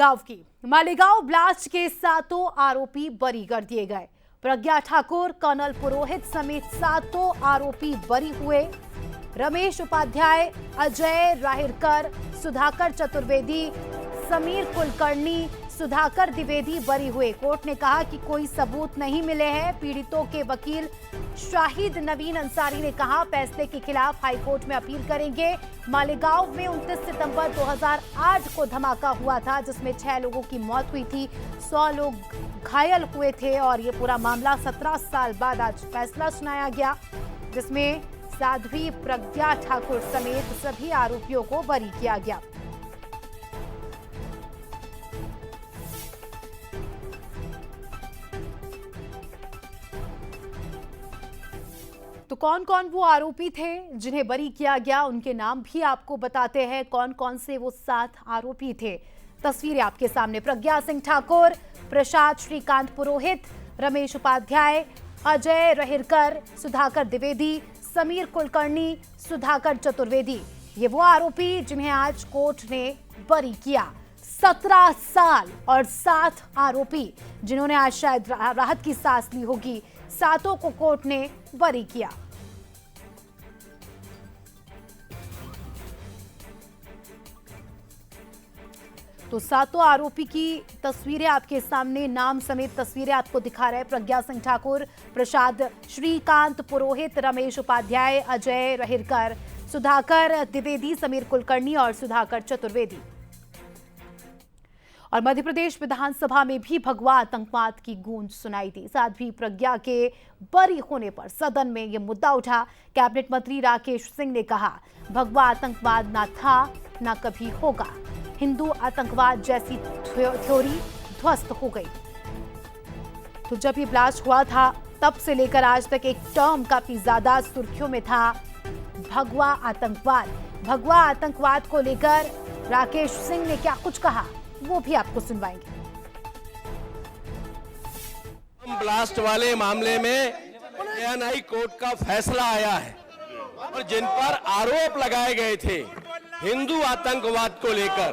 मालेगांव की। मालेगांव ब्लास्ट के सातों आरोपी बरी कर दिए गए। प्रज्ञा ठाकुर, कर्नल पुरोहित समेत सातों आरोपी बरी हुए। रमेश उपाध्याय, अजय राहिरकर, सुधाकर चतुर्वेदी, समीर कुलकर्णी, सुधाकर द्विवेदी बरी हुए। कोर्ट ने कहा कि कोई सबूत नहीं मिले हैं। पीड़ितों के वकील शाहिद नवीन अंसारी ने कहा फैसले के खिलाफ हाईकोर्ट में अपील करेंगे। मालेगांव में 29 सितंबर 2008 को धमाका हुआ था जिसमें 6 लोगों की मौत हुई थी, 100 लोग घायल हुए थे और ये पूरा मामला 17 साल बाद आज फैसला सुनाया गया जिसमें साध्वी प्रज्ञा ठाकुर समेत सभी आरोपियों को बरी किया गया। तो कौन कौन वो आरोपी थे जिन्हें बरी किया गया, उनके नाम भी आपको बताते हैं। कौन कौन से वो 7 आरोपी थे, तस्वीरें आपके सामने। प्रज्ञा सिंह ठाकुर, प्रसाद श्रीकांत पुरोहित, रमेश उपाध्याय, अजय राहिरकर, सुधाकर द्विवेदी, समीर कुलकर्णी, सुधाकर चतुर्वेदी, ये वो आरोपी जिन्हें आज कोर्ट ने बरी किया। 17 साल और 7 आरोपी जिन्होंने आज शायद राहत की सांस ली होगी, सातों को कोर्ट ने बरी किया। तो सातों आरोपी की तस्वीरें आपके सामने, नाम समेत तस्वीरें आपको दिखा रहे हैं। प्रज्ञा सिंह ठाकुर, प्रसाद श्रीकांत पुरोहित, रमेश उपाध्याय, अजय राहिरकर, सुधाकर द्विवेदी, समीर कुलकर्णी और सुधाकर चतुर्वेदी। और मध्य प्रदेश विधानसभा में भी भगवा आतंकवाद की गूंज सुनाई दी। साध्वी प्रज्ञा के बरी होने पर सदन में यह मुद्दा उठा। कैबिनेट मंत्री राकेश सिंह ने कहा भगवा आतंकवाद ना था ना कभी होगा। हिंदू आतंकवाद जैसी थ्योरी ध्वस्त हो गई। तो जब ये ब्लास्ट हुआ था तब से लेकर आज तक एक टर्म काफी ज्यादा सुर्खियों में था, भगवा आतंकवाद। भगवा आतंकवाद को लेकर राकेश सिंह ने क्या कुछ कहा वो भी आपको सुनवाएंगे। ब्लास्ट वाले मामले में हाई कोर्ट का फैसला आया है और जिन पर आरोप लगाए गए थे हिंदू आतंकवाद को लेकर,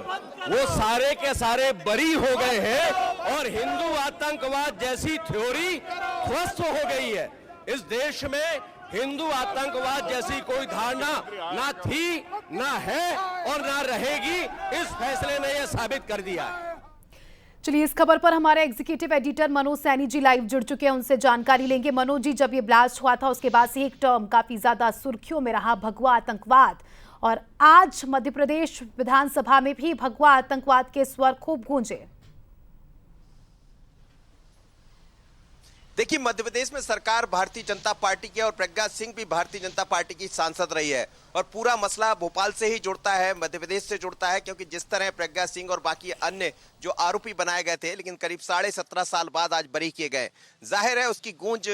वो सारे के सारे बरी हो गए हैं और हिंदू आतंकवाद जैसी थ्योरी ध्वस्त हो गई है। इस देश में हिंदू आतंकवाद जैसी कोई धारणा ना थी, ना है और ना रहेगी। इस फैसले ने यह साबित कर दिया है। चलिए, इस खबर पर हमारे executive editor Manoj Saini ji live जुड़ चुके हैं, उनसे जानकारी लेंगे। मनोज जी, जब ये ब्लास्ट हुआ था उसके बाद से एक टर्म काफी ज्यादा सुर्खियों में रहा, भगवा आतंकवाद, और आज मध्य प्रदेश विधानसभा में भी भगवा आतंकवाद के स्वर खूब गूंजे। देखिए, मध्य प्रदेश में सरकार भारतीय जनता पार्टी की है और प्रज्ञा सिंह भी भारतीय जनता पार्टी की सांसद रही है और पूरा मसला भोपाल से ही जुड़ता है, मध्य प्रदेश से जुड़ता है, क्योंकि जिस तरह प्रज्ञा सिंह और बाकी अन्य जो आरोपी बनाए गए थे लेकिन करीब 17.5 साल बाद आज बरी किए गए, जाहिर है उसकी गूंज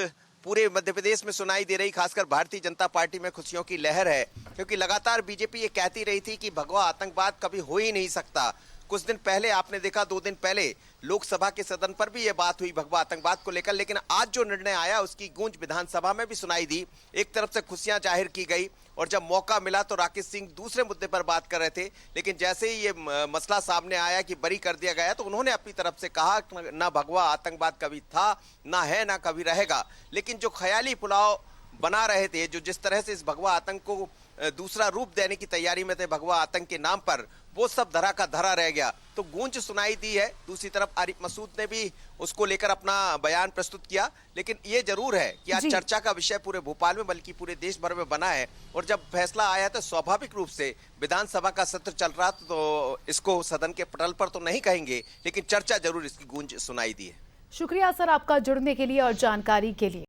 पूरे मध्य प्रदेश में सुनाई दे रही। खासकर भारतीय जनता पार्टी में खुशियों की लहर है क्योंकि लगातार बीजेपी ये कहती रही थी कि भगवा आतंकवाद कभी हो ही नहीं सकता। कुछ दिन पहले आपने देखा, 2 दिन पहले लोकसभा के सदन पर भी यह बात हुई भगवा आतंकवाद को लेकर, लेकिन आज जो निर्णय आया उसकी गूंज विधानसभा में भी सुनाई दी। एक तरफ से खुशियां जाहिर की गई और जब मौका मिला तो राकेश सिंह दूसरे मुद्दे पर बात कर रहे थे, लेकिन जैसे ही ये मसला सामने आया कि बरी कर दिया गया तो उन्होंने अपनी तरफ से कहा ना भगवा आतंकवाद कभी था, ना है, ना कभी रहेगा। लेकिन जो ख्याली पुलाव बना रहे थे, जो जिस तरह से इस भगवा आतंक को दूसरा रूप देने की तैयारी में थे भगवा आतंक के नाम पर, वो सब धरा का धरा रह गया। तो गूंज सुनाई दी है। दूसरी तरफ आरिफ मसूद ने भी उसको लेकर अपना बयान प्रस्तुत किया, लेकिन ये जरूर है कि आज चर्चा का विषय पूरे भोपाल में बल्कि पूरे देश भर में बना है। और जब फैसला आया तो स्वाभाविक रूप से विधानसभा का सत्र चल रहा तो इसको सदन के पटल पर तो नहीं कहेंगे, लेकिन चर्चा जरूर इसकी गूंज सुनाई दी है। शुक्रिया सर आपका जुड़ने के लिए और जानकारी के लिए।